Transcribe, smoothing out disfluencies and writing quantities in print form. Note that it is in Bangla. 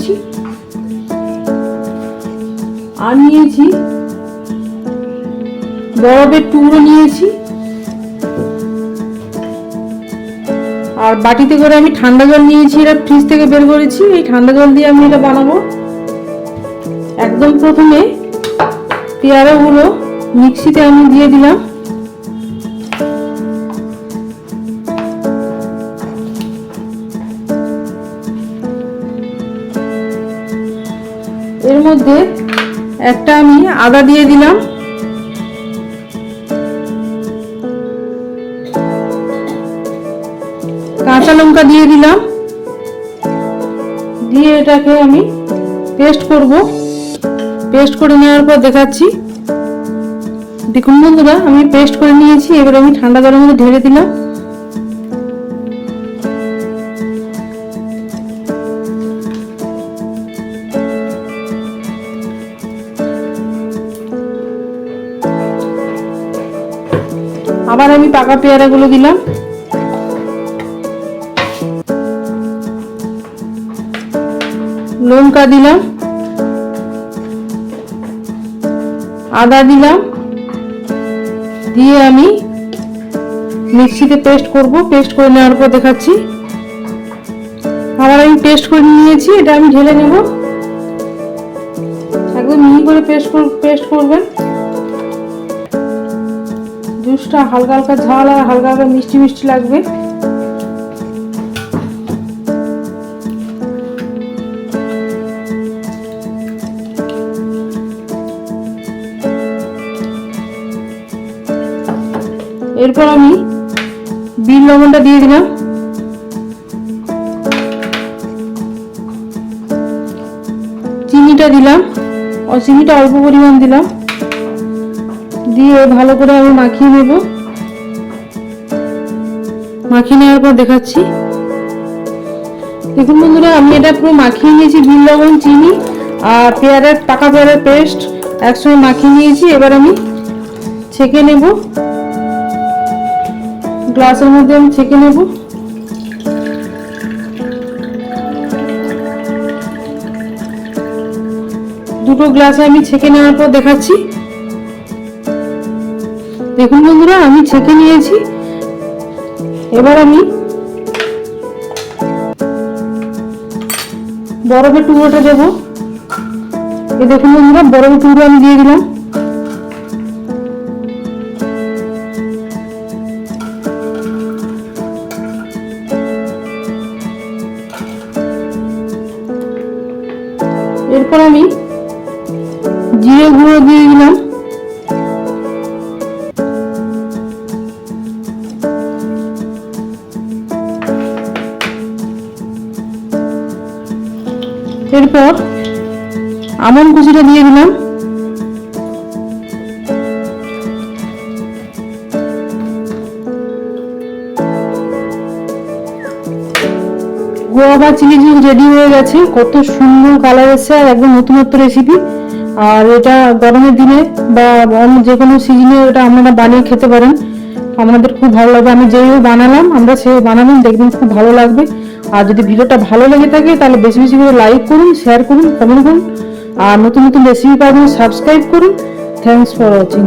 করেছি। আর নিয়েছি বরফের টুকরো নিয়েছি, আর বাটিতে করে আমি ঠান্ডা জল নিয়েছি, এটা ফ্রিজ থেকে বের করেছি। এই ঠান্ডা জল দিয়ে আমি এটা বানাবো। একদম প্রথমে পেয়ারাগুলো মিক্সিতে আমি দিয়ে দিলাম। এর মধ্যে একটা আমি আদা দিয়ে দিলাম, কাঁচা লঙ্কা দিয়ে দিলাম, দিয়ে এটাকে আমি পেস্ট করব। পেস্ট করে নেওয়ার পর দেখাচ্ছি। দেখুন বন্ধুরা, আমি পেস্ট করে নিয়েছি। এবার আমি ঠান্ডা জলের মধ্যে ঢেলে দিলাম। আবার আমি পাকা পেয়ারাগুলো দিলাম। লঙ্কা দিলাম, আদা দিলাম, দিয়ে আমি মিক্সিতে পেস্ট করব। পেস্ট করে নেওয়ার পর দেখাচ্ছি। আবার আমি পেস্ট করে নিয়েছি, এটা আমি ঢেলে নেব। একদম মিহি করে পেস্ট করবেন। জুসটা হালকা হালকা ঝাল আর হালকা হালকা মিষ্টি মিষ্টি লাগবে। এরপর আমি বিট লবণটা দিয়ে দিলাম, চিনিটা দিলাম, চিনিটা অল্প পরিমাণ দিলাম, দিয়ে ভালো করে আমি মাখিয়ে নেব। মাখিয়ে নেওয়ার পর দেখাচ্ছি। দেখুন বন্ধুরা, আমি এটা পুরো মাখিয়ে নিয়েছি। বিট লবণ, চিনি আর পাকা পেয়ারার পেস্ট একসঙ্গে মাখিয়ে নিয়েছি। এবার আমি ছেঁকে নেব। গ্লাসের মধ্যে আমি ছেঁকে নেব। দুটো গ্লাসে আমি ছেঁকে নেওয়ার পর দেখাচ্ছি। দেখুন বন্ধুরা, আমি ছেঁকে নিয়েছি। এবার আমি বরফের টুকরোটা দেবো। এই দেখুন বন্ধুরা, বরফের টুকরো আমি দিয়ে দিলাম। এরপর আমি জিরে গুঁড়ো দিয়ে দিলাম। এরপর আমন্ড কুচিটা দিয়ে দিলাম। গোয়া বা চিলি জুস রেডি হয়ে গেছে। কত সুন্দর কালার এসেছে আর একদম নতুনত্ব রেসিপি। আর এটা গরমের দিনে বা অন্য যে কোনো সিজনে এটা আপনারা বানিয়ে খেতে পারেন। আমাদের খুব ভালো লাগবে। আমি যেভাবে বানালাম আমরা সেভাবে বানালাম, দেখবেন খুব ভালো লাগবে। আর যদি ভিডিওটা ভালো লেগে থাকে তাহলে বেশি বেশি করে লাইক করুন, শেয়ার করুন, কমেন্ট করুন। আর নতুন নতুন রেসিপি পাবেন, সাবস্ক্রাইব করুন। Thanks for watching.